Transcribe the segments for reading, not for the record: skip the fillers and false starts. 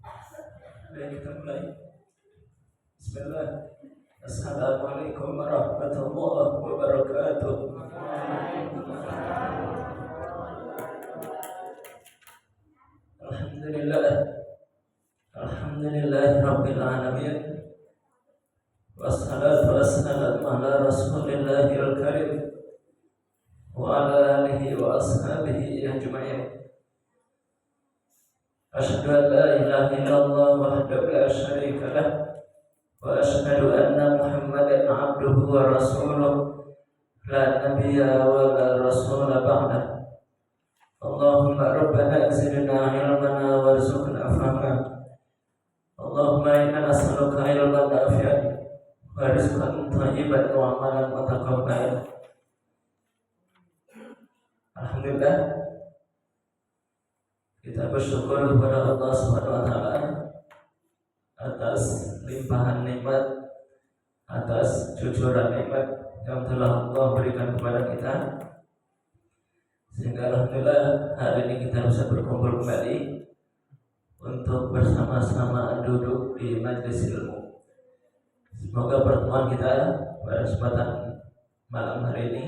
Baik, kita mulai. Bismillah. Assalamualaikum warahmatullahi wabarakatuh. Alhamdulillah. Alhamdulillah Rabbil alamin. Wassalatu wassalamu ala Rasulillahil karim wa ala alihi wa ashabihi ajma'in. Asyhadu an la ilaha illallah wahdahu la syarika lah wa asyhadu anna Muhammadan abduhu wa rasuluh la nabiyya wa la rasula ba'da. Allahumma rabbana zidna ilmana warzuqna fahma. Allahumma inna nas'aluka ilman nafi'an wa rizqan thayyiban wa amalan mutaqabbalan. Alhamdulillah, kita bersyukur kepada Allah Subhanahu wa taala atas limpahan nikmat, atas cucuran nikmat yang telah Allah berikan kepada kita, sehingga alhamdulillah hari ini kita bisa berkumpul kembali untuk bersama-sama duduk di majelis ilmu. Semoga pertemuan kita pada kesempatan malam hari ini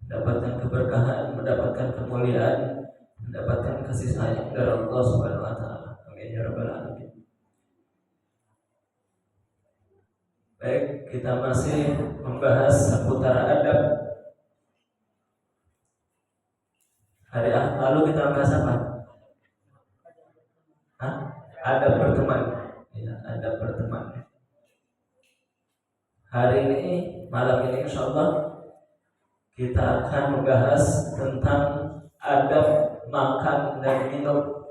mendapatkan keberkahan, mendapatkan kemuliaan, mendapatkan kasih sayang dari Allah Subhanahu wa taala. Amin ya rabbal alamin. Baik, kita masih membahas seputar adab. Hari lalu kita bahas apa? Adab berteman. Ya, adab berteman. Hari ini, malam ini insyaallah kita akan membahas tentang adab makan dan minum.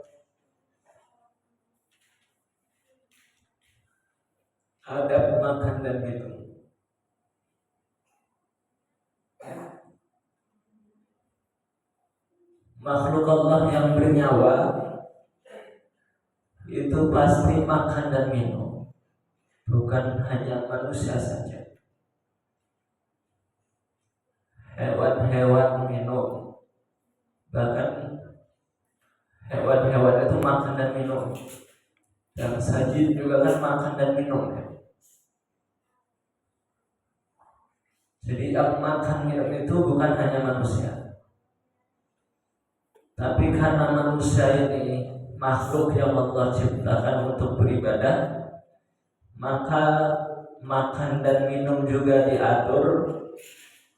Adab makan dan minum. Makhluk Allah yang bernyawa itu pasti makan dan minum, bukan hanya manusia saja. Hewan-hewan minum, bahkan hewan-hewan itu makan dan minum. Dan sajid juga kan makan dan minum. Jadi yang makan minum itu bukan hanya manusia, tapi karena manusia ini makhluk yang Allah ciptakan untuk beribadah, maka makan dan minum juga diatur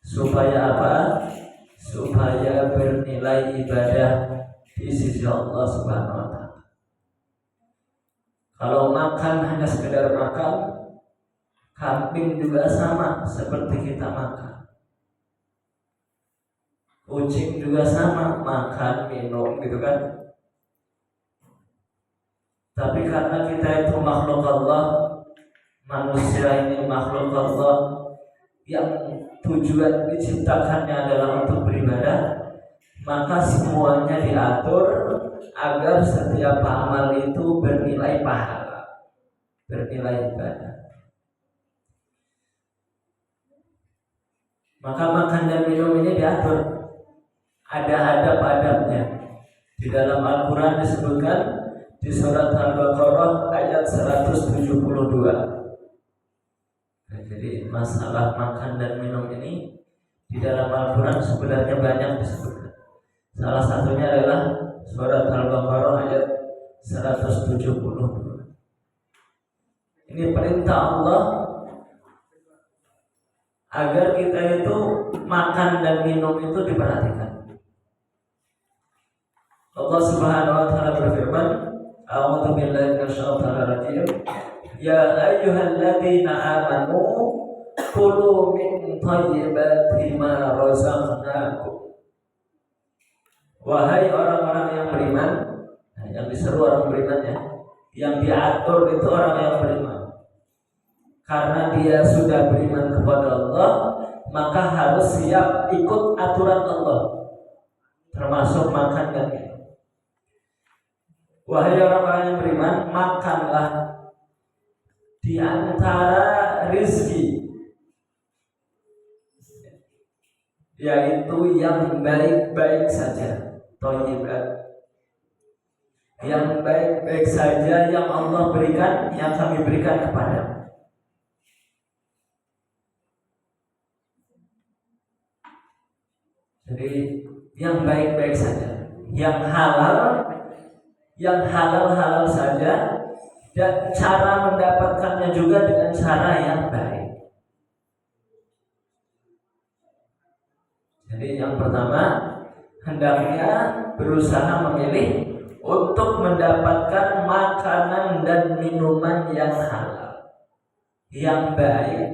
supaya apa? Supaya bernilai ibadah di sisi Allah Subhanahu wa taala. Kalau makan hanya sekedar makan, kambing juga sama seperti kita makan. Kucing juga sama, makan, minum gitu kan. Tapi karena kita itu makhluk Allah, manusia ini makhluk Allah yang tujuan diciptakannya adalah untuk beribadah, maka semuanya diatur agar setiap amal itu bernilai pahala, bernilai ibadah. Maka makan dan minum ini diatur, ada adab-adabnya. Di dalam Al-Quran disebutkan di surat Al-Baqarah ayat 172. Nah, jadi masalah makan dan minum ini di dalam Al-Quran sebenarnya banyak disebutkan. Salah satunya adalah surat Al-Baqarah ayat 172. Ini perintah Allah agar kita itu makan dan minum itu diperhatikan. Allah Subhanahu wa taala berfirman, A'udzu billahi minasyaitonir rajim. Ya ayyuhalladzina amanu kulu min thayyibati ma razaqnakum. Wahai orang-orang yang beriman, yang diseru orang beriman ya, yang diatur itu orang yang beriman. Karena dia sudah beriman kepada Allah, maka harus siap ikut aturan Allah, termasuk makan dan minum. Wahai orang-orang yang beriman, makanlah di antara rizki, yaitu yang baik-baik saja, thayyibat. yang baik-baik saja yang Allah berikan, yang kami berikan kepada. Jadi yang baik-baik saja, yang halal saja, dan cara mendapatkannya juga dengan cara yang baik. Jadi yang pertama, hendaknya berusaha memilih untuk mendapatkan makanan dan minuman yang halal, yang baik,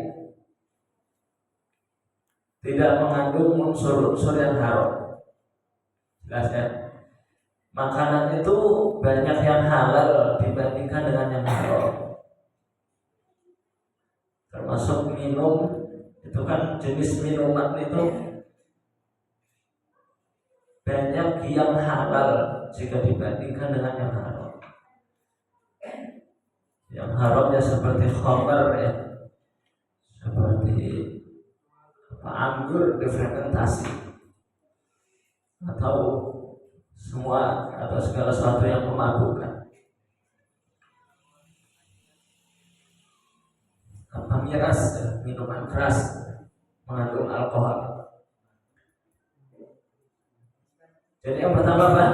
tidak mengandung unsur-unsur yang haram. Jelas ya? Makanan itu banyak yang halal dibandingkan dengan yang haram. Termasuk minum, itu kan jenis minuman itu banyak yang halal jika dibandingkan dengan yang haram. Yang haram ya seperti khamar ya, seperti anggur difermentasi, atau semua atau segala sesuatu yang memabukkan. Miras, minuman keras mengandung alkohol. Jadi yang pertama Pak,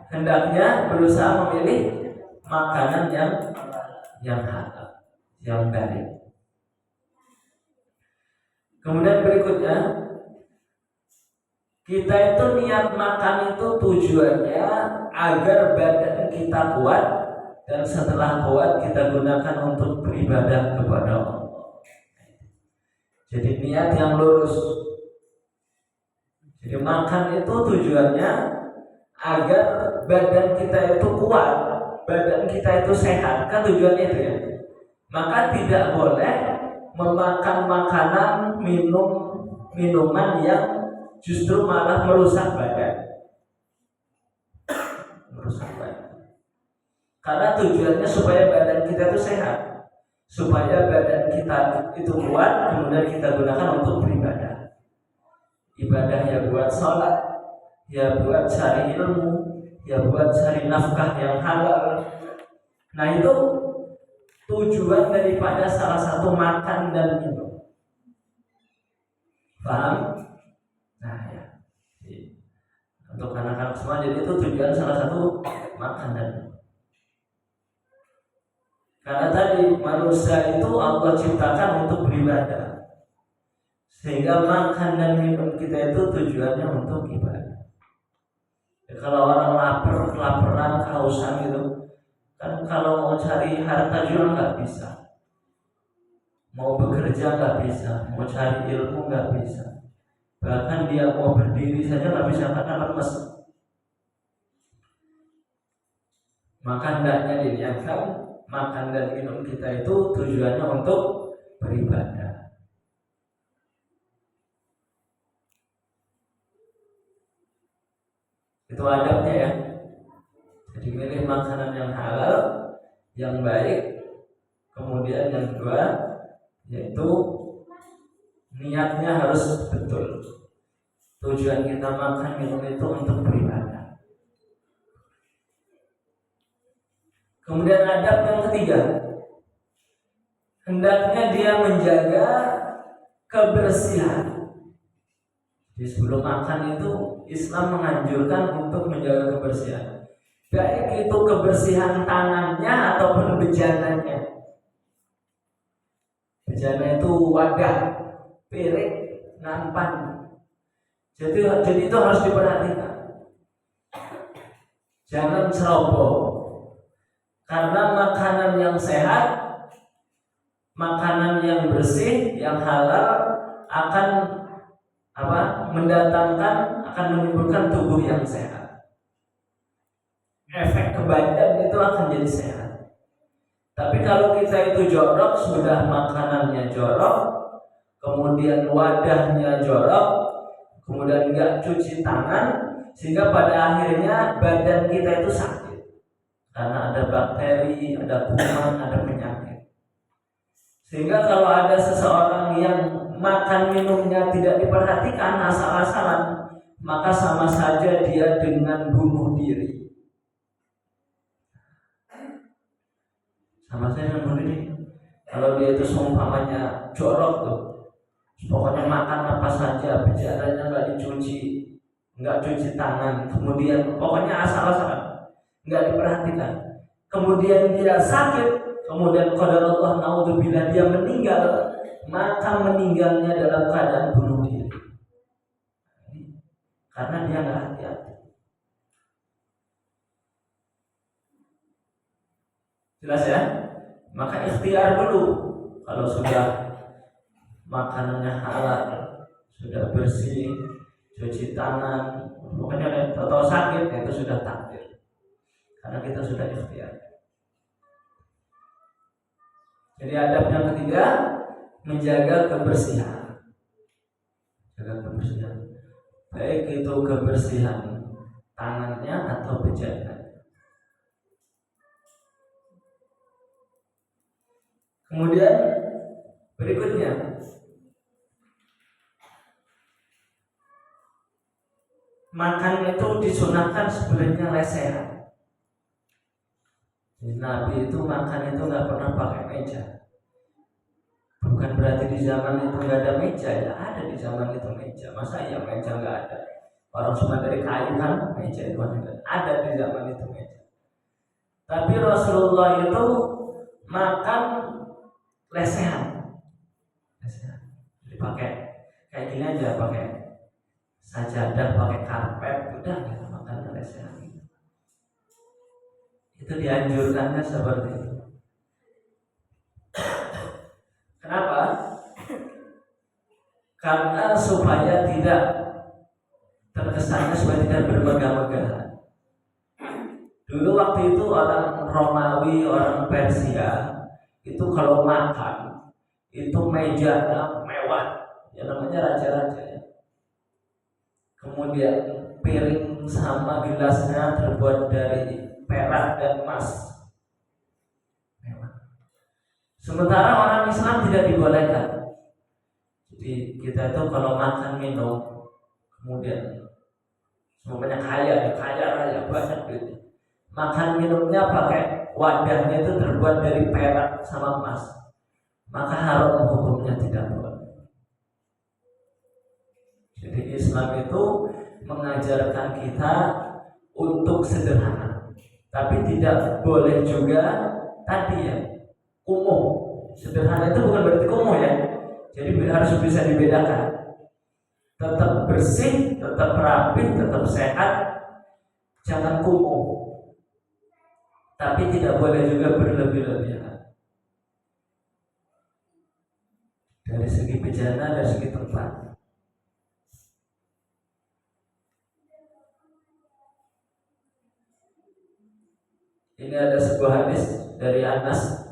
hendaknya berusaha memilih makanan yang halal, yang baik. Kemudian berikutnya, kita itu niat makan itu tujuannya agar badan kita kuat, dan setelah kuat kita gunakan untuk beribadah kepada Allah. Jadi niat yang lurus. Jadi makan itu tujuannya agar badan kita itu kuat, badan kita itu sehat, kan tujuannya itu ya. Maka tidak boleh memakan makanan, minuman yang justru malah merusak badan. Merusak badan. Karena tujuannya supaya badan kita itu sehat, supaya badan kita itu kuat, kemudian kita gunakan untuk beribadah. Ibadah ya buat sholat, ya buat cari ilmu, ya buat cari nafkah yang halal. Nah itu tujuan daripada salah satu makan dan minum. Paham? Nah ya, untuk anak-anak semua, jadi itu tujuan salah satu makan dan minum. Karena tadi manusia itu Allah ciptakan untuk beribadah, sehingga makan dan minum kita itu tujuannya untuk ibadah. Ya, kalau orang lapar, kelaparan, kehausan gitu, kan kalau mau cari harta juga nggak bisa, mau bekerja nggak bisa, mau cari ilmu nggak bisa, bahkan dia mau berdiri saja nggak bisa karena lemes. Maka hendaknya diniatkan makan dan minum kita itu tujuannya untuk beribadah. Itu adabnya ya. Jadi milih makanan yang halal, yang baik. Kemudian yang kedua, yaitu niatnya harus betul. Tujuan kita makan minum itu untuk beribadah. Kemudian adab yang ketiga, hendaknya dia menjaga kebersihan. Jadi sebelum makan itu Islam menganjurkan untuk menjaga kebersihan, baik itu kebersihan tangannya ataupun bejananya. Bejana itu wadah, piring, nampan. Jadi itu harus diperhatikan. Jangan ceroboh. Karena makanan yang sehat, makanan yang bersih, yang halal akan akan menimbulkan tubuh yang sehat. Efek ke badan itu akan jadi sehat. Tapi kalau kita itu jorok, sudah makanannya jorok, kemudian wadahnya jorok, kemudian nggak cuci tangan, sehingga pada akhirnya badan kita itu sakit karena ada bakteri, ada kuman, ada penyakit. Sehingga kalau ada seseorang yang makan minumnya tidak diperhatikan, asal-asalan, maka sama saja dia dengan bunuh diri. Sama saya dengan ini. Kalau dia itu seumpamanya jorok tuh, pokoknya makan apa saja, bicaranya nggak dicuci, nggak cuci tangan, kemudian pokoknya asal-asalan, nggak diperhatikan. Kemudian dia sakit, kemudian qadarullah naudzubillah dia meninggal, maka meninggalnya dalam keadaan bunuh diri. Karena dia nggak hati-hati. Jelas ya? Maka ikhtiar dulu. Kalau sudah makanannya halal, sudah bersih, cuci tangan, pokoknya atau sakit itu sudah takdir. Karena kita sudah ikhtiar. Jadi adab yang ketiga, menjaga kebersihan. Jaga kebersihan. Baik itu kebersihan tangannya atau pejangan. Kemudian berikutnya, makan itu disunahkan sebenarnya lesehan. Nabi itu makan itu nggak pernah pakai meja. Bukan berarti di zaman itu nggak ada meja, ya ada di zaman itu meja. Masa ya meja nggak ada? Orang cuma dari kayu kan meja itu ada di zaman itu meja. Tapi Rasulullah itu makan lesehan. Jadi pakai kayak gini aja, pakai sajadah, pakai karpet, udah kita makan lesehan. Itu dianjurkannya seperti itu. Kenapa? Karena supaya tidak terkesannya, supaya tidak bermegah-megahan. Dulu waktu itu orang Romawi, orang Persia itu kalau makan itu mejanya mewah, ya namanya raja-raja ya. Kemudian piring sama gelasnya terbuat dari perak dan emas. Sementara orang Islam tidak dibolehkan. Jadi kita itu kalau makan minum, kemudian semuanya kaya raya banyak gitu. Makan minumnya pakai wadahnya itu terbuat dari perak sama emas, maka haram hukumnya tidak boleh. Jadi Islam itu mengajarkan kita untuk sederhana, tapi tidak boleh juga tadi ya kumuh. Sederhana itu bukan berarti kumuh ya. Jadi harus bisa dibedakan. Tetap bersih, tetap rapi, tetap sehat, jangan kumuh. Tapi tidak boleh juga berlebih-lebihan. Dari segi bejana, dari segi tempat. Ini ada sebuah hadis dari Anas,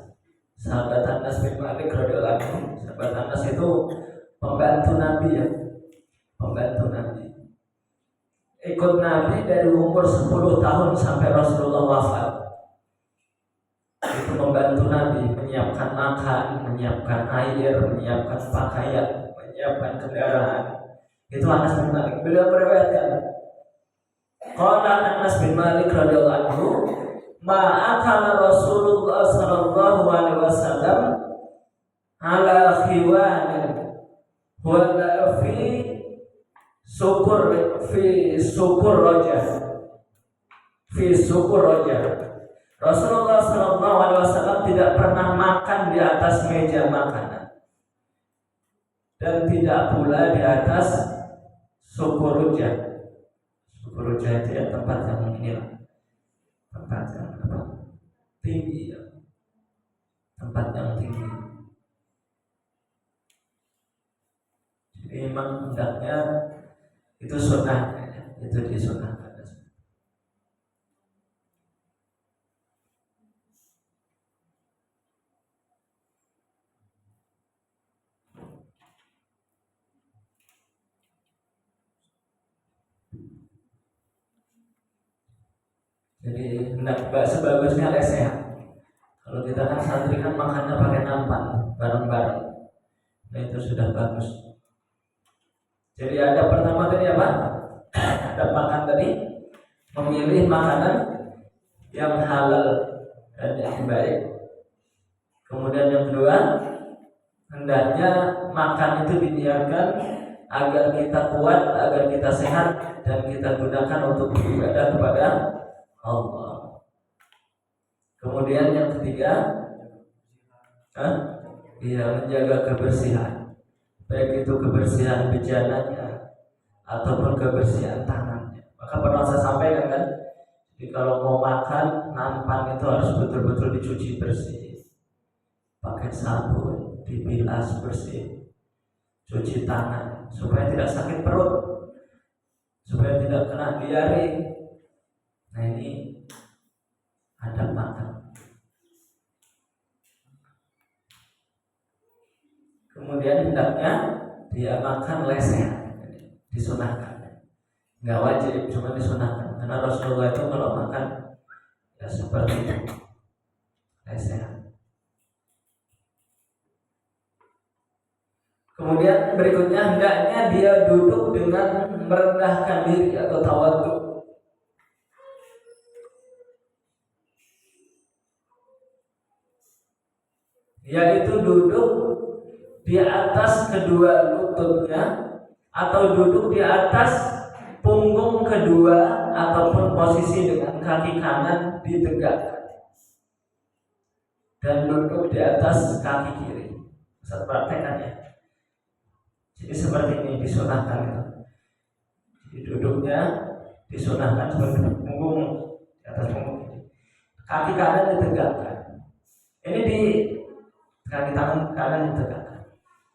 sahabat Anas bin Malik radhiyallahu anhu. Sahabat Anas itu pembantu Nabi ya, pembantu Nabi. Ikut Nabi dari umur 10 tahun sampai Rasulullah wafat. Itu membantu Nabi menyiapkan makan, menyiapkan air, menyiapkan pakaian, menyiapkan kendaraan. Itu Anas bin Malik. Beliau meriwayatkan, qala Anas bin Malik radhiyallahu anhu, ma'akala Rasulullah sallallahu alaihi wasallam ala khiwanin wala fi syukur rojah. Rasulullah sallallahu alaihi wasallam tidak pernah makan di atas meja makanan dan tidak pula di atas syukur rojah. Syukur rojah itu ya tempat yang inilah, tempat yang tinggi ya. Tempat yang tinggi. Jadi memang hendaknya itu sunnah ya. Itu disunahkan. Jadi hendak sebagusnya lesehan. Kalau kita kan santri kan makannya pakai nampan bareng-bareng. Nah itu sudah bagus. Jadi ada pertama tadi apa? Ada makan tadi, memilih makanan yang halal dan yang baik. Hanya makan itu diniatkan agar kita kuat, agar kita sehat, dan kita gunakan untuk beribadah kepada Allah. Kemudian yang ketiga, menjaga kebersihan, baik itu kebersihan bejananya ataupun kebersihan tangannya. Maka pernah saya sampaikan kan, jadi kalau mau makan, nampan itu harus betul-betul dicuci bersih, pakai sabun, dibilas bersih, cuci tangan supaya tidak sakit perut, supaya tidak kena diare. Nah, ini adab makan. Kemudian hendaknya dia makan lesehan, disunahkan. Nggak wajib, cuma disunahkan. Karena Rasulullah itu kalau makan ya seperti itu, lesehan. Kemudian berikutnya hendaknya dia duduk dengan merendahkan diri atau tawadhu. Yaitu duduk di atas kedua lututnya atau duduk di atas punggung kedua ataupun posisi dengan kaki kanan ditegakkan dan duduk di atas kaki kiri. Ustaz praktekan ya. Jadi seperti ini disunahkan. Jadi duduknya disunahkan seperti punggung di atas punggung, kaki kanan ditegakkan. Ini di kaki tangan kanan ditegakkan.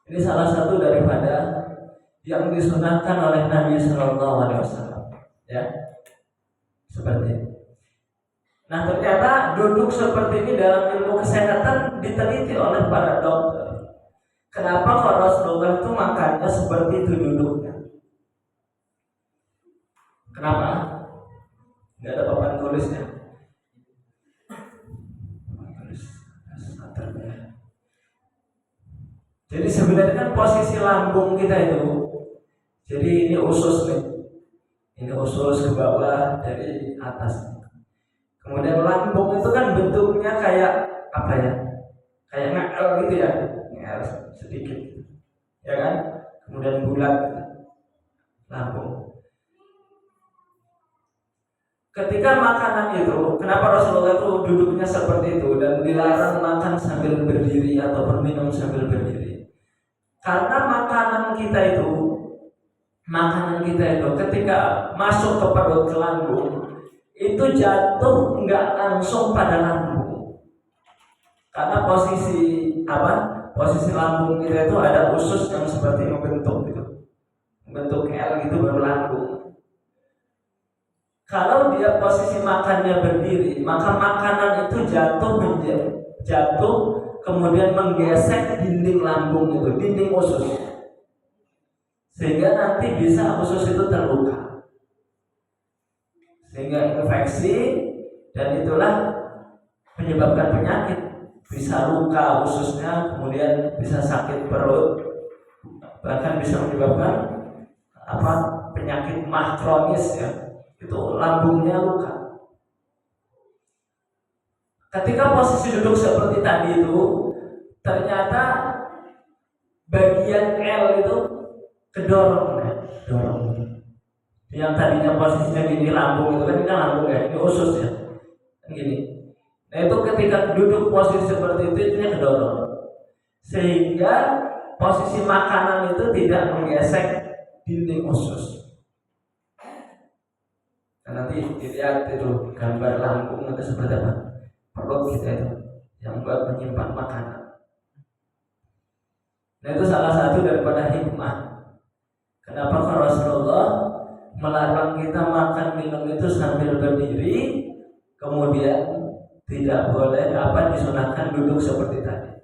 Ini salah satu daripada yang disunahkan oleh Nabi Sallallahu Alaihi Wasallam. Ya, seperti ini. Nah, ternyata duduk seperti ini dalam ilmu kesehatan diteliti oleh para dokter. Kenapa kalau Rasulullah itu makannya seperti itu duduknya? Kenapa? Nggak ada papan tulisnya. Jadi sebenarnya kan posisi lambung kita itu, jadi ini usus nih, ini usus ke bawah dari atas. Kemudian lambung itu kan bentuknya kayak apa ya? Kayak ngel gitu ya, ngel sedikit, ya kan? Kemudian bulat lambung. Ketika makanan itu, kenapa Rasulullah itu duduknya seperti itu dan dilarang makan sambil berdiri ataupun minum sambil berdiri? Karena makanan kita itu ketika masuk ke perut, ke lambung, itu jatuh nggak langsung pada lambung. Karena posisi lambung kita itu ada usus yang seperti membentuk L gitu baru lambung. Kalau dia posisi makannya berdiri, maka makanan itu jatuh kemudian menggesek dinding lambung itu, dinding usus, sehingga nanti bisa usus itu terluka, sehingga infeksi, dan itulah menyebabkan penyakit. Bisa luka ususnya, kemudian bisa sakit perut, bahkan bisa menyebabkan penyakit mah kronis ya, itu lambungnya luka. Ketika posisi duduk seperti tadi itu, ternyata bagian L itu kedorong. Yang tadinya posisinya gini lambung itu kan ini lambung ya, ini usus ya, kan gini. Nah itu ketika duduk posisi seperti itu kedorong, sehingga posisi makanan itu tidak menggesek dinding usus. Nah, nanti dilihat itu gambar lambung itu seperti apa? Perut kita itu yang buat menyimpan makanan. Nah itu salah satu daripada hikmah kenapa Rasulullah melarang kita makan minum itu sambil berdiri, kemudian tidak boleh disunahkan duduk seperti tadi.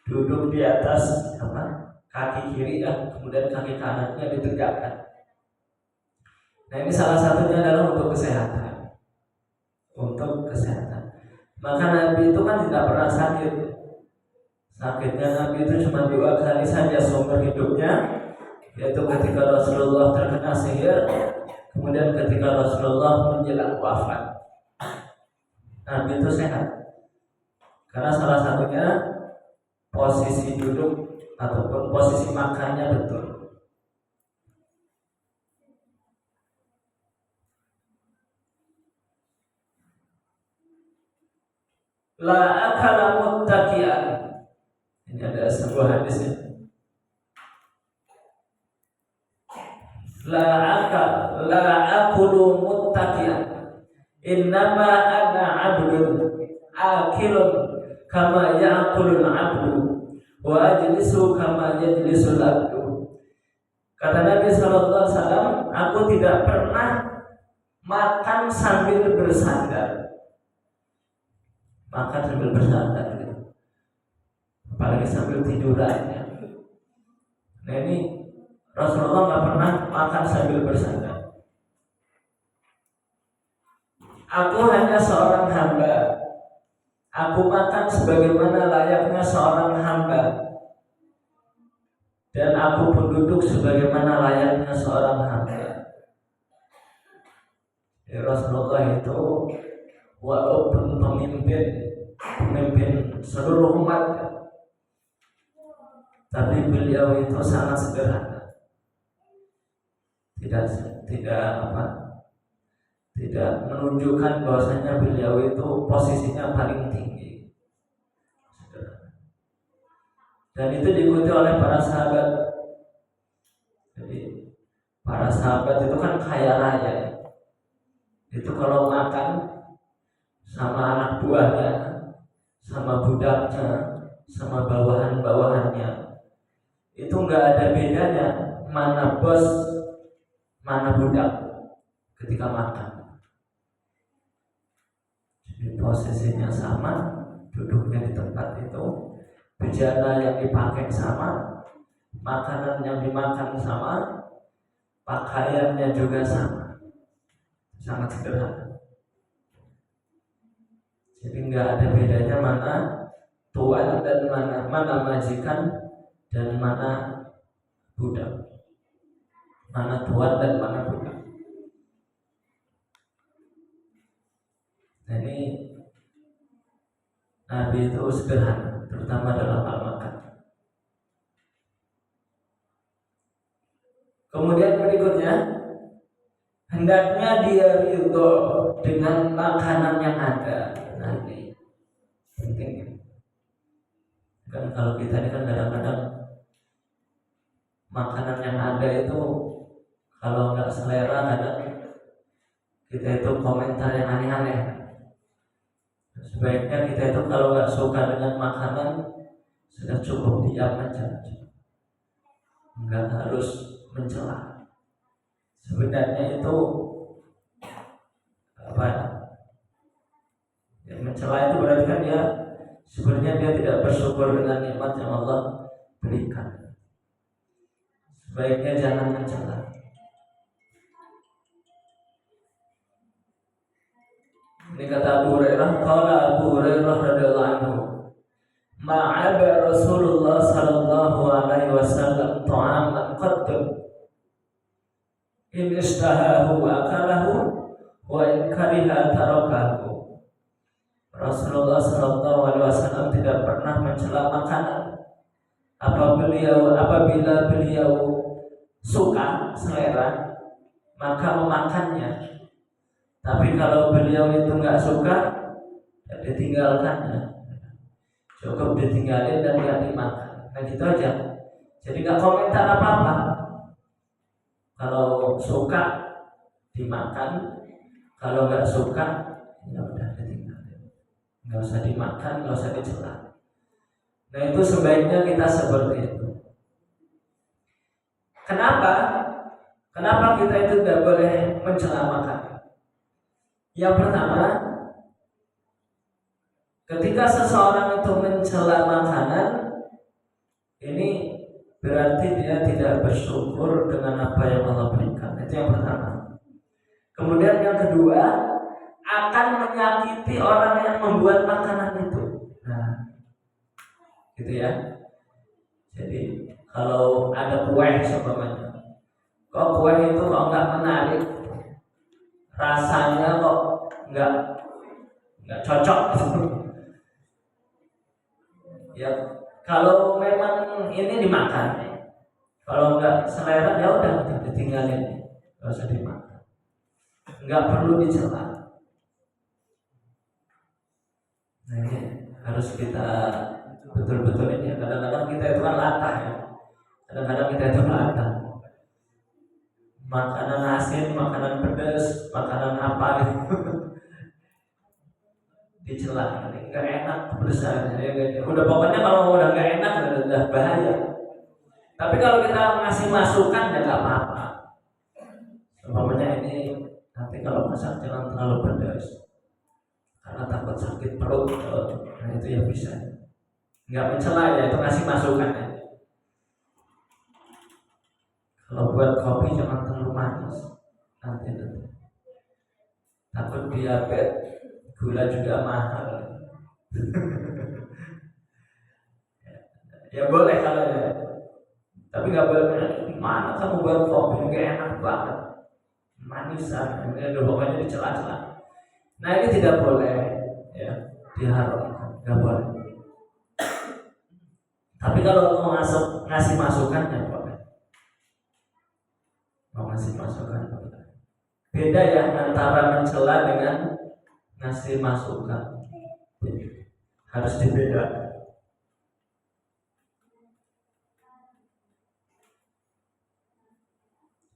Duduk di atas kaki kiri ya, kemudian kaki kanannya ditegakkan. Nah ini salah satunya adalah untuk kesehatan. Maka Nabi itu kan tidak pernah sakit. Sakitnya Nabi itu cuma 2 kali saja seumur hidupnya, yaitu ketika Rasulullah terkena sihir, kemudian ketika Rasulullah menjelang wafat. Nabi itu sehat karena salah satunya posisi duduk ataupun posisi makannya betul. La akala muttaqian. Ini ada sebuah hadis ya. La akulu muttaqian. Innama ana abdun akilun kama ya'kulul abdu wa ajlisu kama yajlisul abdu. Kata Nabi sallallahu alaihi wasallam, aku tidak pernah makan sambil bersandar. Makan sambil bersandar gitu. Apalagi sambil tiduran ya. Nah ini Rasulullah nggak pernah makan sambil bersandar. Aku hanya seorang hamba. Aku makan sebagaimana layaknya seorang hamba. Dan aku pun duduk sebagaimana layaknya seorang hamba. Ya, Rasulullah itu walaupun pemimpin seluruh umat, tapi beliau itu sangat sederhana. Tidak menunjukkan bahwasanya beliau itu posisinya paling tinggi. Dan itu diikuti oleh para sahabat. Jadi para sahabat itu kan kaya raya. Itu kalau makan sama anak buahnya, sama budaknya, sama bawahan-bawahannya, itu nggak ada bedanya mana bos, mana budak ketika makan. Jadi posisinya sama, duduknya di tempat itu, bejana yang dipakai sama, makanan yang dimakan sama, pakaiannya juga sama, sangat sederhana. Jadi nggak ada bedanya mana tuan dan mana majikan dan mana budak, mana tuan dan mana budak. Nah, ini Nabi itu sederhana, terutama dalam hal makan. Kemudian berikutnya, hendaknya dia ridho dengan makanan yang ada. Nah, ini penting. Kan kalau kita ini kan kadang-kadang makanan yang ada itu kalau nggak selera, kadang kita itu komentar yang aneh-aneh. Sebaiknya kita itu kalau nggak suka dengan makanan sudah cukup diam aja, nggak harus mencela. Sebenarnya itu apa ya, mencela itu berarti kan dia sebenarnya dia tidak bersyukur dengan nikmat yang Allah berikan. Sebaiknya jangan mencela. Ini kata Abu Hurairah, qala Abu Hurairah radhiyallahu anhu, ma'aba Rasulullah sallallahu alaihi wasallam ta'aman qattu in istahahu akalahu wa in kariha tarakahu. Rasulullah sallallahu alaihi wasallam tidak pernah mencela makanan. Apabila beliau suka, selera, maka memakannya. Tapi kalau beliau itu nggak suka, ya ditinggalkannya. Cukup ditinggalin dan nggak dimakan. Nah gitu aja. Jadi nggak komentar apa-apa. Kalau suka dimakan, kalau nggak suka ya udah ditinggalin. Nggak usah dimakan, nggak usah dicela. Nah itu sebaiknya kita seperti itu. Kenapa? Kenapa kita itu tidak boleh mencela makanan? Yang pertama, ketika seseorang itu mencela makanan, ini berarti dia tidak bersyukur dengan apa yang Allah berikan. Itu yang pertama. Kemudian yang kedua, akan menyakiti orang yang membuat makanan itu. Nah, gitu ya. Jadi kalau ada kue seumpamanya, kok kue itu kok nggak menarik, rasanya kok nggak cocok, ya Kalau memang ini dimakan, kalau nggak selera ya udah ditinggalin, nggak usah dimakan, nggak perlu dicela. Nah ini harus kita betul-betul ini. Kadang-kadang kita itu kan latah ya, kadang-kadang kita itu latah. Makanan asin, makanan pedas, makanan apa gitu dicela, nggak enak pedesan ya, udah pokoknya kalau udah nggak enak udah bahaya. Tapi kalau kita ngasih masukan ya nggak apa-apa. Umpamanya ini nanti kalau masak jangan terlalu pedas karena takut sakit perut, nah itu yang bisa. Nggak mencela ya, itu ngasih masukan ya. Kalau buat kopi jangan terlalu manis, nanti takut diabetes, gula juga mahal. Ya boleh kalau ya, tapi nggak boleh mana kamu buat kopi nggak enak banget, manisan, ini pokoknya dicela-cela. Nah ini tidak boleh ya, diharamkan, nggak boleh. Tapi kalau mau ngasih masukan ya boleh, mau ngasih masukan boleh. Beda ya antara mencela dengan ngasih masukan, harus dibedakan.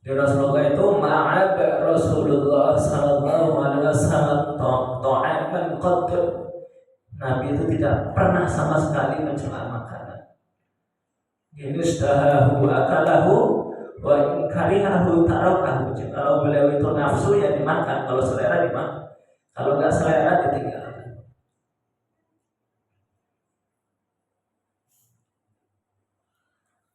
Di Rasulullah itu ma'ab Rasulullah sallallahu alaihi wasallam ta'aman qad. Nabi itu tidak pernah sama sekali mencela makanan. Ini istahahu akalahu wa in karihahu tarakahu. Kalau beliau itu nafsu ya dimakan, kalau selera dimakan. Kalau enggak selera ditinggalkan.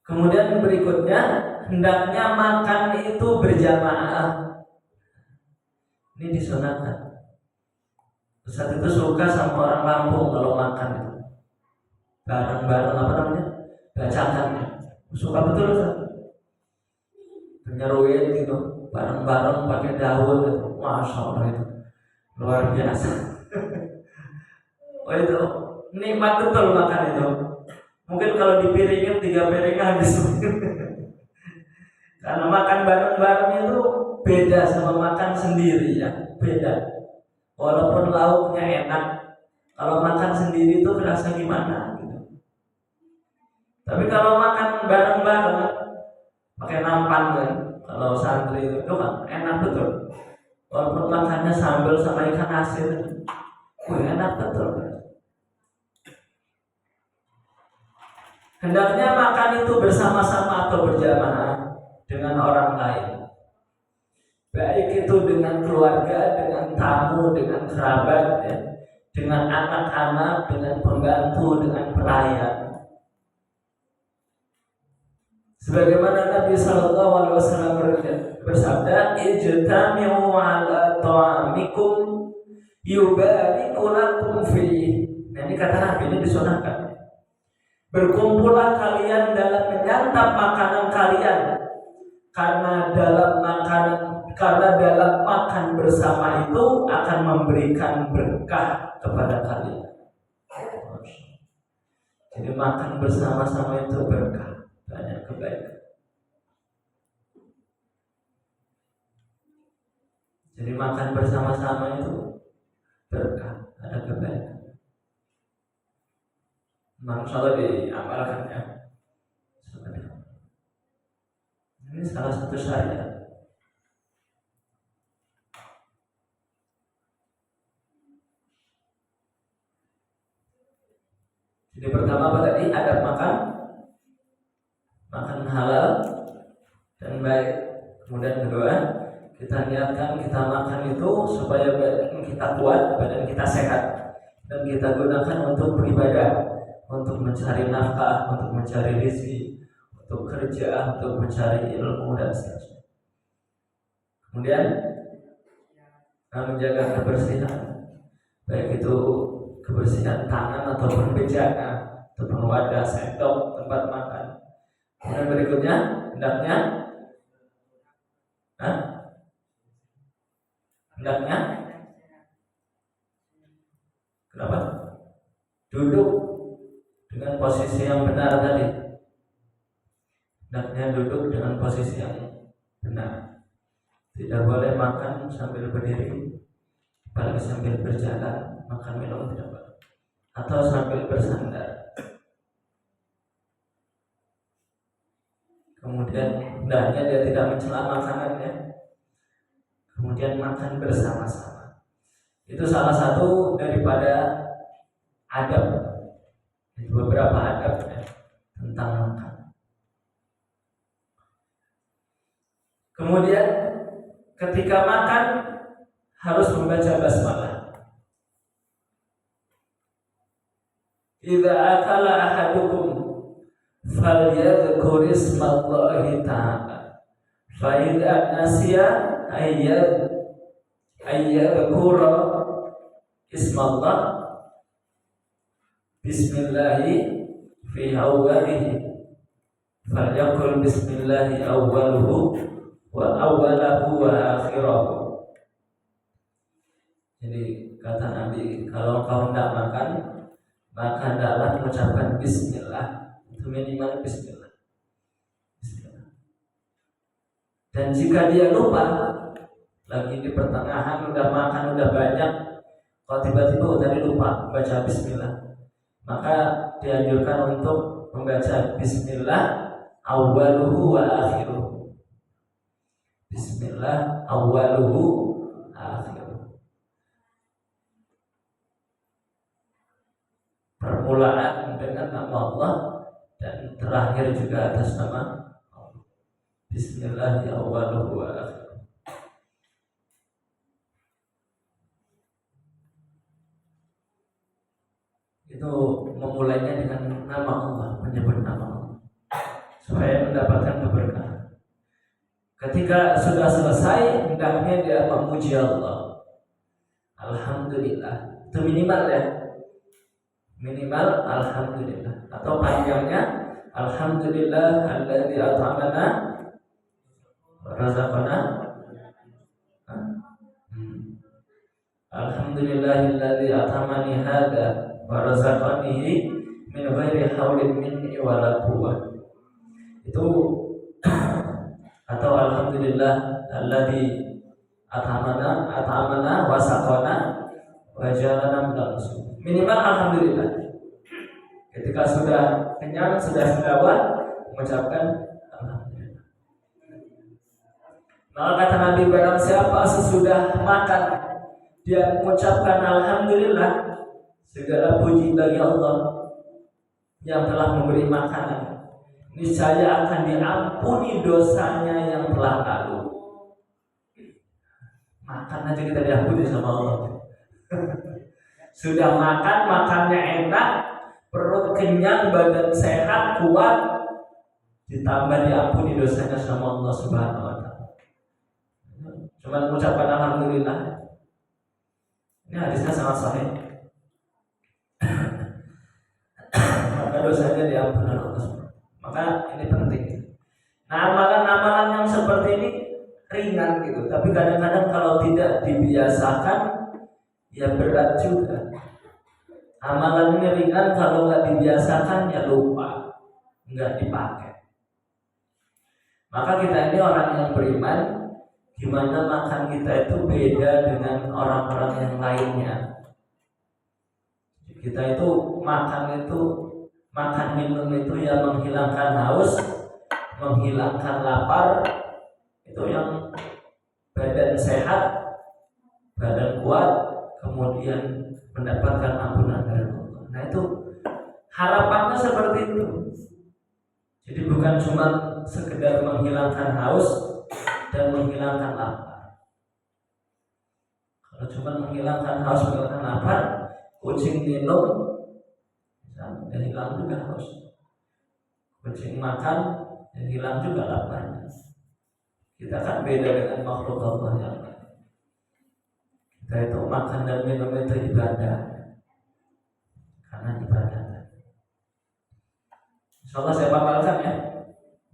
Kemudian berikutnya hendaknya makan itu berjamaah. Ini disunahkan. Ustaz itu suka sama orang Lampung kalau makan itu bareng-bareng apa namanya? Bacakan. Suka betul Ustaz. Menyeruin gitu bareng-bareng pakai daun itu. Masya Allah itu luar biasa. Oh itu nikmat betul makan itu. Mungkin kalau dipiringin 3 piring habis. Karena makan bareng-bareng itu beda sama makan sendiri ya, beda. Walaupun lauknya enak, kalau makan sendiri itu kerasa gimana gitu. Tapi kalau makan bareng-bareng pakai nampan kan, kalau santri itu kan enak betul. Walaupun makannya sambal sama ikan asin, enak betul. Hendaknya makan itu bersama-sama atau berjamaah dengan orang lain, baik itu dengan keluarga, dengan tamu, dengan kerabat, ya, dengan anak-anak, dengan pembantu, dengan pelayan. Sebagaimana Nabi Sallallahu Alaihi Wasallam bersabda, "Ijtami'u ala ta'amikum yubariku lakum fihi." Nah, ini kata Nabi, ini disunahkan. Berkumpullah kalian dalam menyantap makanan kalian, karena dalam makan bersama itu akan memberikan berkah kepada kalian. Jadi makan bersama-sama itu berkah, banyak kebaikan. Jadi makan bersama-sama itu berkah, ada kebaikan. Masalah diamalkan ya. Ini salah satu syariat. Jadi pertama apa tadi? Adab makan halal dan baik. Kemudian kedua, kita niatkan kita makan itu supaya badan kita kuat, badan kita sehat, dan kita gunakan untuk beribadah, untuk mencari nafkah, untuk mencari rezeki, untuk kerja, untuk mencari ilmu dan seterusnya. Kemudian menjaga kebersihan, baik itu kebersihan tangan ataupun bejana, ataupun wadah, sendok, tempat makan. Kemudian berikutnya hendaknya kenapa? Duduk dengan posisi yang benar tadi. Hendaknya duduk dengan posisi yang benar. Tidak boleh makan sambil berdiri, apalagi sambil berjalan, makan minum tidak boleh. Atau sambil bersandar. Kemudian hendaknya dia tidak mencela makanannya. Kemudian makan bersama-sama. Itu salah satu daripada adab. Itu beberapa adab ya, tentang makan. Kemudian ketika makan harus membaca basmalah. Idza akala ahadukum falyadhkur ismallahi ta'ala. Fa idza nasiya ayyadhkura ismallah bismillahi fi awwalihi. Falyaqul bismillahi awwaluhu wa awwalahu wa akhirahu. Jadi kata Nabi, kalau kau hendak makan, maka hendaklah mengucapkan bismillah. Itu minimal bismillah. Bismillah. Dan jika dia lupa, lagi di pertengahan udah makan udah banyak, kalau tiba-tiba tadi lupa baca bismillah, maka dianjurkan untuk membaca bismillah awwaluhu wa akhiruhu. Bismillah awwaluhu akhiruhu. Permulaan dengan nama Allah dan terakhir juga atas nama Allah. Bismillah awwaluhu wa akhiruhu. Itu memulainya dengan nama Allah, menyebut nama Allah supaya mendapatkan keberkahan. Ketika sudah selesai, hendaknya dia memuji Allah. Alhamdulillah. Itu minimal ya. Minimal alhamdulillah. Atau panjangnya alhamdulillah alladzi at'amana wa razaqana. Alhamdulillahilladzi at'amani hadza wa razaqanihi min ghairi haulin minni wala quwwah. Itu atau alhamdulillah alladzi at'amana wa saqana wa jalana minal muslimin. Minimal alhamdulillah. Ketika sudah kenyang, sudah sedawan, mengucapkan alhamdulillah. Maka kata Nabi, barang siapa sesudah makan dia mengucapkan alhamdulillah, segala puji bagi Allah yang telah memberi makanan, niscaya akan diampuni dosanya yang telah lalu. Makan aja kita diampuni sama Allah. Sudah makan, makannya enak, perut kenyang, badan sehat, kuat, ditambah diampuni dosanya sama Allah Subhanahu wa ta'ala. Cuma mengucapkan alhamdulillah. Ini hadisnya sangat sahih. Maka dosanya diampuni oleh Allah. Maka ini penting. Nah, amalan-amalan yang seperti ini ringan gitu, tapi kadang-kadang kalau tidak dibiasakan ya berat juga. Amalan ini ringan, kalau nggak dibiasakan ya lupa, nggak dipakai. Maka kita ini orang yang beriman, gimana makan kita itu beda dengan orang-orang yang lainnya. Kita itu makan minum itu ya menghilangkan haus, menghilangkan lapar, itu yang badan sehat, badan kuat, kemudian mendapatkan ampunan dari Allah. Nah itu harapannya seperti itu. Jadi bukan cuma sekedar menghilangkan haus dan menghilangkan lapar. Kalau cuma menghilangkan haus, menghilangkan lapar, kucing minum, dan hilang juga haus. Kucing makan, dan hilang juga laparnya. Kita kan beda dengan makhluk Allah yang lain. Kita itu makan dan minum itu ibadah, karena ibadah. Insyaallah saya paparkan ya.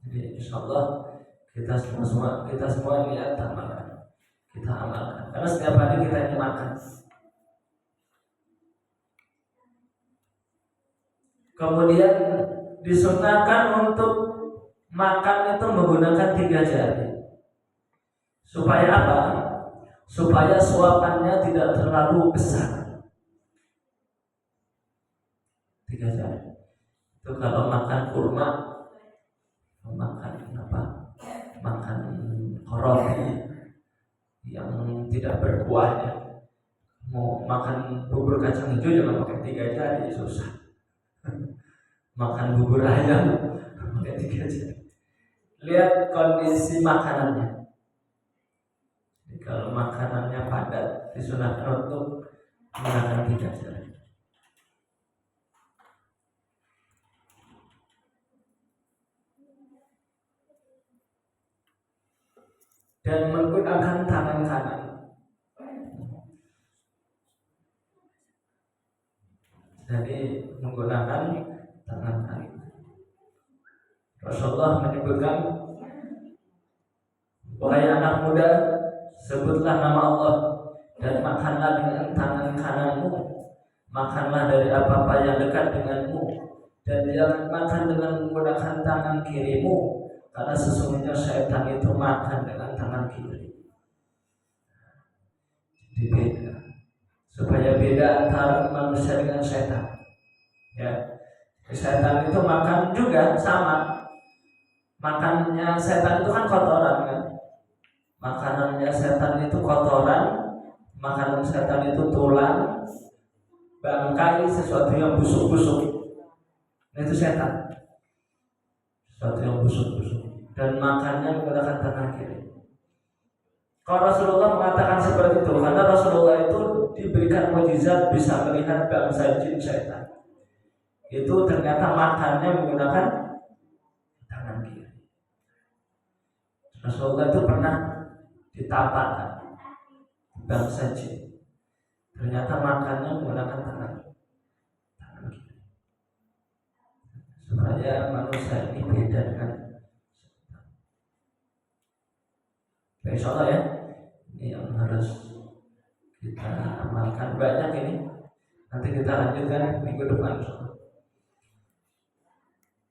Jadi insyaallah kita semua niat amalkan, kita amalkan. Karena setiap hari kita ini makan. Kemudian disunahkan untuk makan itu menggunakan 3 jari. Supaya apa? Supaya suapannya tidak terlalu besar. 3 jari. Itu kalau makan kurma, makan apa? Makan roti yang tidak berkuah ya. Mau makan bubur kacang hijau jangan pakai 3 jari, susah. Makan bubur ayam pakai 3 jari. Lihat kondisi makanannya. Jadi kalau makanannya padat, disunahkan untuk menggunakan 3 jari. Dan menggunakan tangan kanan. Jadi menggunakan tangan kanan. Rasulullah menyebutkan, wahai anak muda, sebutlah nama Allah dan makanlah dengan tangan kananmu. Makanlah dari apa-apa yang dekat denganmu, dan jangan makan dengan menggunakan tangan kirimu, karena sesungguhnya syaitan itu makan dengan tangan kiri. Jadi beda, supaya beda antara manusia dengan syaitan. Ya, syaitan itu makan juga sama. Makannya setan itu kan kotoran kan. Makanannya setan itu kotoran, makanan setan itu tulang, bangkai, sesuatu yang busuk-busuk. Itu setan. Sesuatu yang busuk-busuk. Dan makannya menggunakan tangan kiri. Kalau Rasulullah mengatakan seperti itu, karena Rasulullah itu diberikan mukjizat bisa melihat bangsa jin setan. Itu ternyata makannya menggunakan tangan kiri. Rasulullah itu pernah ditampakkan bangsa jin. Ternyata makannya menggunakan tangan kiri. Supaya manusia ini beda dengan insya Allah ya. Ini yang harus kita amalkan. Banyak ini. Nanti kita lanjutkan minggu depan.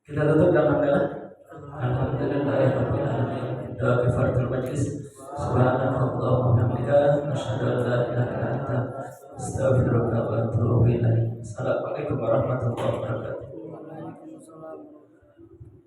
Kita tutup dengan hamdalah. Alhamdulillahirabbil alamin. Doa kifaratul majlis. Subhanallah wa bihamdika asyhadu an la ilaha illa anta astaghfiruka wa atubu ilaik. Assalamualaikum warahmatullahi wabarakatuh.